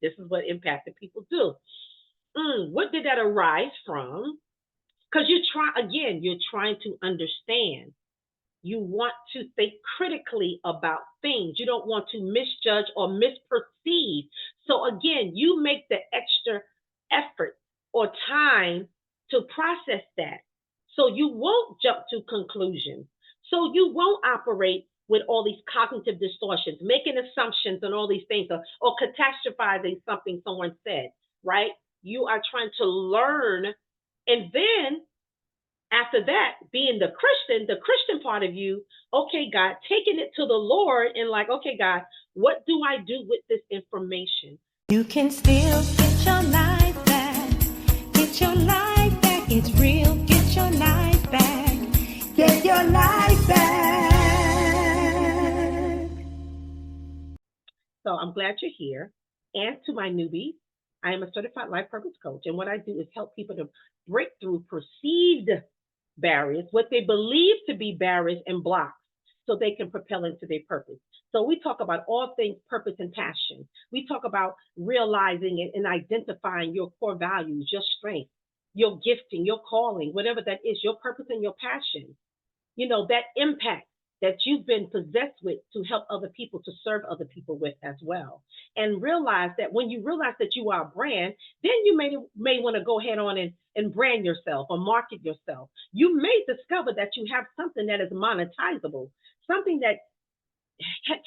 This is what impacted people do. What did that arise from? Because you're trying to understand. You want to think critically about things. You don't want to misjudge or misperceive. So again, you make the extra effort or time to process that. So you won't jump to conclusions. So you won't operate with all these cognitive distortions, making assumptions and all these things, or catastrophizing something someone said, right? You are trying to learn. And then after that, being the Christian part of you, okay, God, taking it to the Lord and like, okay, God, what do I do with this information? You can still get your life back. Get your life back. It's real. Get your life back. Get your life back. So I'm glad you're here. And to my newbies, I am a certified life purpose coach. And what I do is help people to break through perceived barriers, what they believe to be barriers and blocks, so they can propel into their purpose. So we talk about all things purpose and passion. We talk about realizing and identifying your core values, your strength, your gifting, your calling, whatever that is, your purpose and your passion. That impact that you've been possessed with to help other people, to serve other people with as well. And realize that when you realize that you are a brand, then you may want to go ahead on and brand yourself or market yourself. You may discover that you have something that is monetizable, something that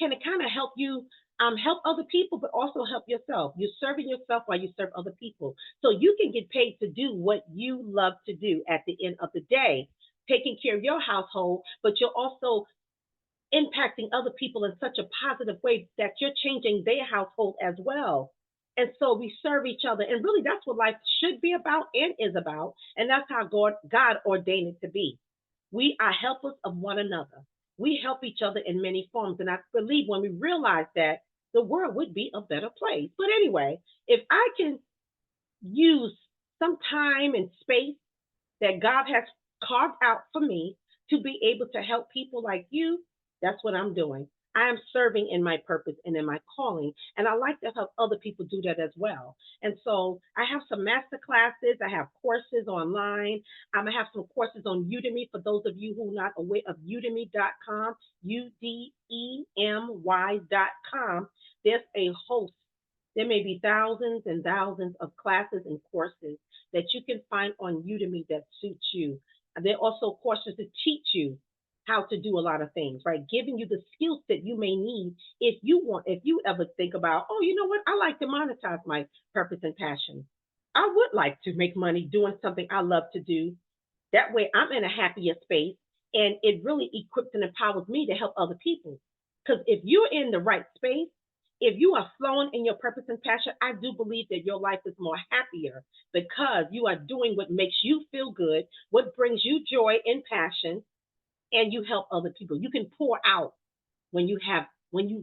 can kind of help you help other people, but also help yourself. You're serving yourself while you serve other people. So you can get paid to do what you love to do at the end of the day, taking care of your household, but you're also impacting other people in such a positive way that you're changing their household as well. And so we serve each other. And really, that's what life should be about and is about. And that's how God ordained it to be. We are helpers of one another. We help each other in many forms. And I believe when we realize that, the world would be a better place. But anyway, if I can use some time and space that God has carved out for me to be able to help people like you, that's what I'm doing. I am serving in my purpose and in my calling. And I like to help other people do that as well. And so I have some master classes. I have courses online. I have some courses on Udemy for those of you who are not aware of udemy.com, udemy.com. There's a host. There may be thousands and thousands of classes and courses that you can find on Udemy that suits you. There are also courses to teach you how to do a lot of things, right? Giving you the skills that you may need if you ever think about, oh, you know what? I like to monetize my purpose and passion. I would like to make money doing something I love to do. That way I'm in a happier space, and it really equips and empowers me to help other people. Because if you're in the right space, if you are flowing in your purpose and passion, I do believe that your life is more happier because you are doing what makes you feel good, what brings you joy and passion, and you help other people. You can pour out when you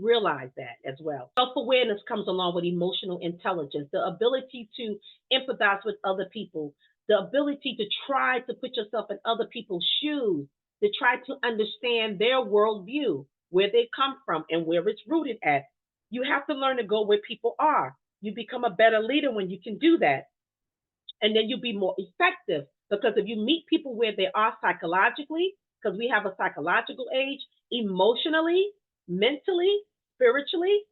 realize that as well. Self-awareness comes along with emotional intelligence, the ability to empathize with other people, the ability to try to put yourself in other people's shoes, to try to understand their worldview, where they come from and where it's rooted at. You have to learn to go where people are. You become a better leader when you can do that. And then you'll be more effective, because if you meet people where they are psychologically, because we have a psychological age, emotionally, mentally, spiritually,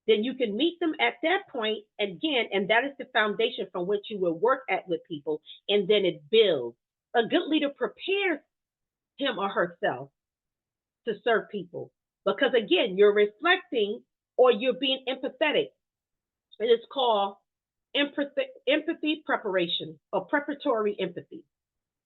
then you can meet them at that point again, and that is the foundation from which you will work at with people, and then it builds. A good leader prepares him or herself to serve people, because again, you're reflecting or you're being empathetic. It is called empathy preparation, or preparatory empathy.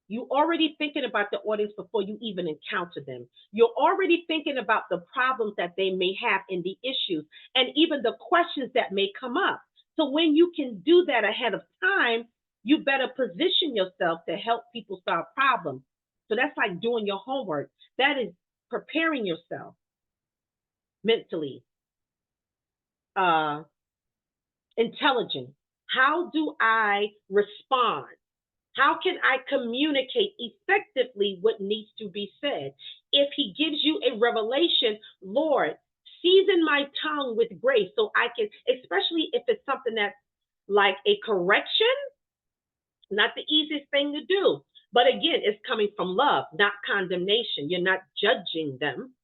You're already thinking about the audience before you even encounter them. You're already thinking about the problems that they may have and the issues, and even the questions that may come up. So when you can do that ahead of time, you better position yourself to help people solve problems. So that's like doing your homework. That is preparing yourself mentally, intelligent. How do I respond? How can I communicate effectively what needs to be said? If he gives you a revelation, Lord, season my tongue with grace so I can, especially if it's something that's like a correction, not the easiest thing to do. But again, it's coming from love, not condemnation. You're not judging them.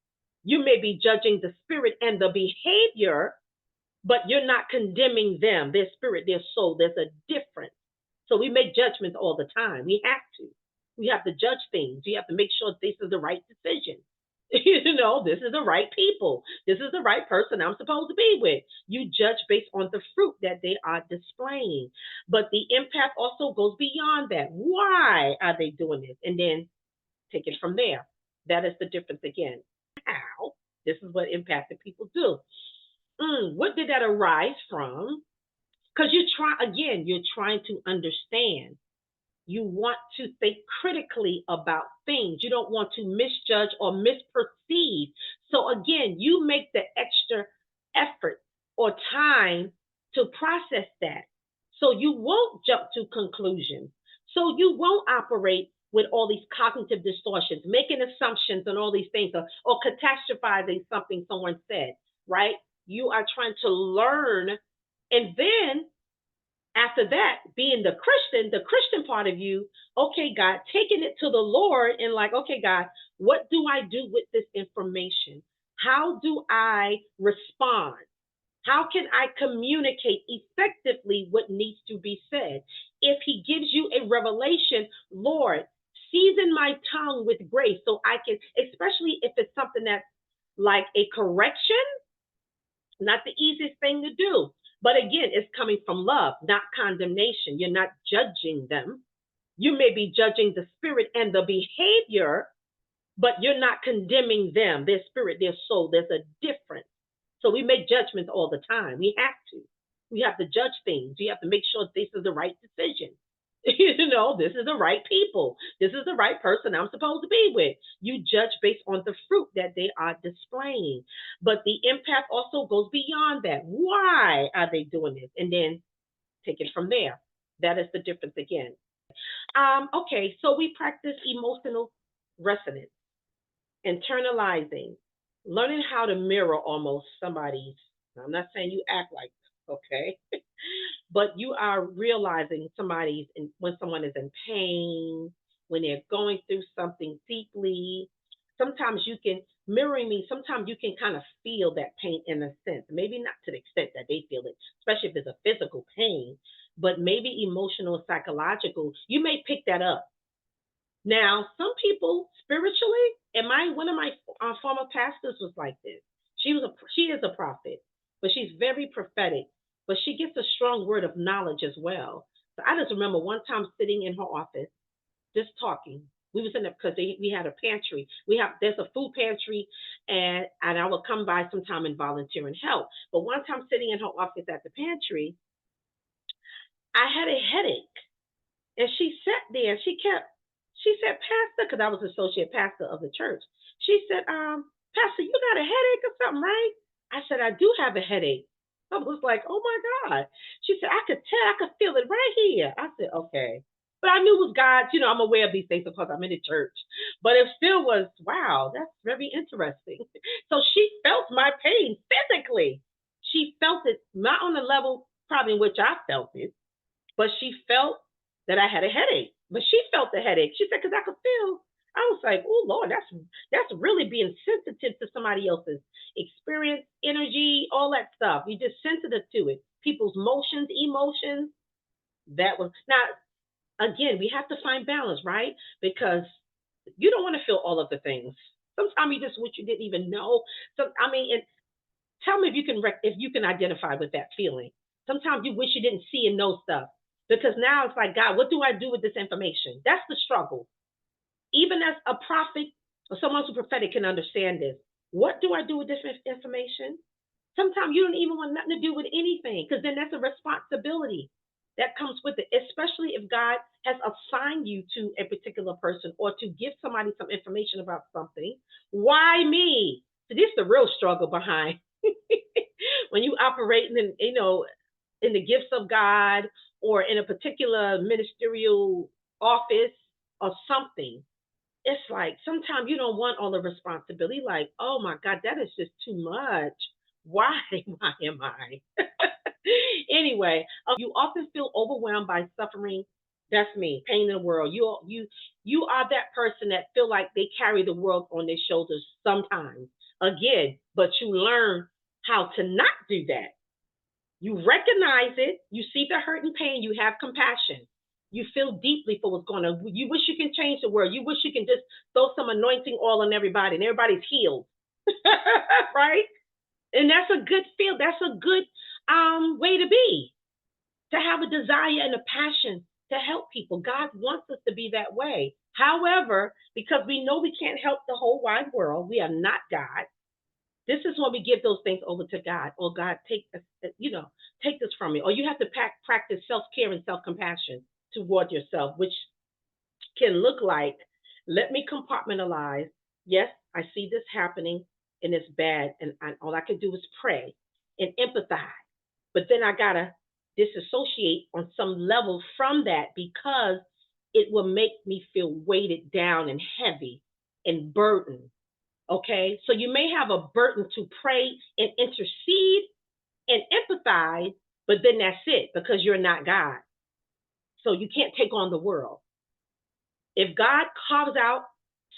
You may be judging the spirit and the behavior, but you're not condemning them, their spirit, their soul. There's a difference. So we make judgments all the time. We have to. We have to judge things. We have to make sure this is the right decision. This is the right people. This is the right person I'm supposed to be with. You judge based on the fruit that they are displaying. But the empath also goes beyond that. Why are they doing this? And then take it from there. That is the difference again. How? This is what empathic people do. What did that arise from? Because you're trying to understand. You want to think critically about things. You don't want to misjudge or misperceive. So again, you make the extra effort or time to process that. So you won't jump to conclusions. So you won't operate with all these cognitive distortions, making assumptions and all these things, or catastrophizing something someone said, right? You are trying to learn. And then after that, being the Christian part of you, okay, God, taking it to the Lord and like, okay, God, what do I do with this information? How do I respond? How can I communicate effectively what needs to be said? If he gives you a revelation, Lord, season my tongue with grace so I can, especially if it's something that's like a correction, not the easiest thing to do. But again, it's coming from love, not condemnation. You're not judging them. You may be judging the spirit and the behavior, but you're not condemning them, their spirit, their soul. There's a difference. So we make judgments all the time. We have to. We have to judge things. We have to make sure this is the right decision. This is the right people. This is the right person I'm supposed to be with. You judge based on the fruit that they are displaying. But the empath also goes beyond that. Why are they doing this? And then take it from there. That is the difference again. Okay, so we practice emotional resonance, internalizing, learning how to mirror almost somebody's. I'm not saying you act like this, okay? But you are realizing when someone is in pain, when they're going through something deeply. Sometimes you can mirroring me. Sometimes you can kind of feel that pain in a sense. Maybe not to the extent that they feel it, especially if it's a physical pain, but maybe emotional, psychological. You may pick that up. Now, some people spiritually, and one of my former pastors was like this. She is a prophet, but she's very prophetic. But she gets a strong word of knowledge as well. So I just remember one time sitting in her office, just talking. We was in there because we had a pantry. There's a food pantry, and I would come by sometime and volunteer and help. But one time sitting in her office at the pantry, I had a headache, and she sat there. She said, Pastor, because I was associate pastor of the church. She said, Pastor, you got a headache or something, right? I said, I do have a headache. I was like, oh my God. She said, I could feel it right here. I said, okay. But I knew it was God. I'm aware of these things because I'm in the church. But it still was, wow, that's very interesting. So she felt my pain physically. She felt it, not on the level probably in which I felt it, but she felt that I had a headache. But she felt the headache. She said, because I could feel. I was like, oh Lord, that's really being sensitive to somebody else's experience, energy, all that stuff. You're just sensitive to it. People's emotions. That was now again, we have to find balance, right? Because you don't want to feel all of the things. Sometimes you just wish you didn't even know. So and tell me if you can identify with that feeling. Sometimes you wish you didn't see and know stuff. Because now it's like, God, what do I do with this information? That's the struggle. Even as a prophet or someone who's prophetic can understand this. What do I do with this information? Sometimes you don't even want nothing to do with anything because then that's a responsibility that comes with it, especially if God has assigned you to a particular person or to give somebody some information about something. Why me? So this is the real struggle behind when you operate in the gifts of God or in a particular ministerial office or something. it's like sometimes you don't want all the responsibility. Like, oh my God, that is just too much. Why? Why am I? Anyway, you often feel overwhelmed by suffering. That's me, pain in the world. You are that person that feel like they carry the world on their shoulders sometimes. Again, but you learn how to not do that. You recognize it, you see the hurt and pain, you have compassion. You feel deeply for what's going on. You wish you can change the world. You wish you can just throw some anointing oil on everybody and everybody's healed. Right? And that's a good feel. That's a good way to be. To have a desire and a passion to help people. God wants us to be that way. However, because we know we can't help the whole wide world, we are not God. This is when we give those things over to God. Or God, take this, take this from me. Or you have to practice self-care and self-compassion toward yourself, which can look like, let me compartmentalize. Yes, I see this happening and it's bad, and all I can do is pray and empathize. But then I gotta disassociate on some level from that because it will make me feel weighted down and heavy and burdened. Okay, so you may have a burden to pray and intercede and empathize, but then that's it because you're not God. So you can't take on the world. If God carves out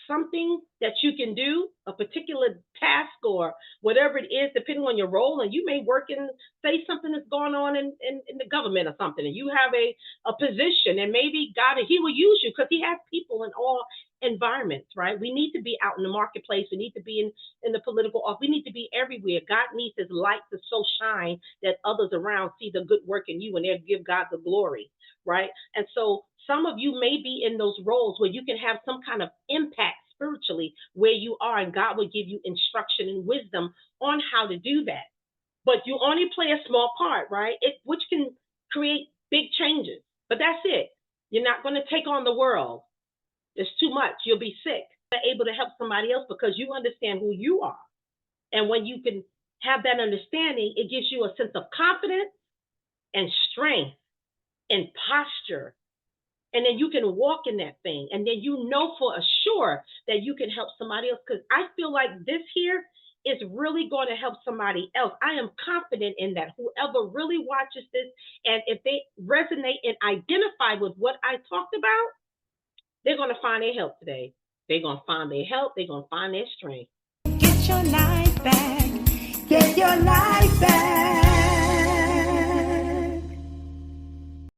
something that you can do, a particular task or whatever it is, depending on your role, and you may work in, say, something that's going on in the government or something, and you have a position, and maybe God, He will use you because He has people in all environments, right? We need to be out in the marketplace. We need to be in the political office. We need to be everywhere. God needs His light to so shine that others around see the good work in you and they'll give God the glory, right? And so some of you may be in those roles where you can have some kind of impact spiritually where you are, and God will give you instruction and wisdom on how to do that. But you only play a small part, right? Which can create big changes. But that's it. You're not going to take on the world. It's too much. You'll be sick. You're able to help somebody else because you understand who you are. And when you can have that understanding, it gives you a sense of confidence and strength and posture. And then you can walk in that thing. And then you know for sure that you can help somebody else. Because I feel like this here is really going to help somebody else. I am confident in that. Whoever really watches this, and if they resonate and identify with what I talked about, they're going to find their help today. They're going to find their help. They're going to find their strength. Get your life back. Get your life back.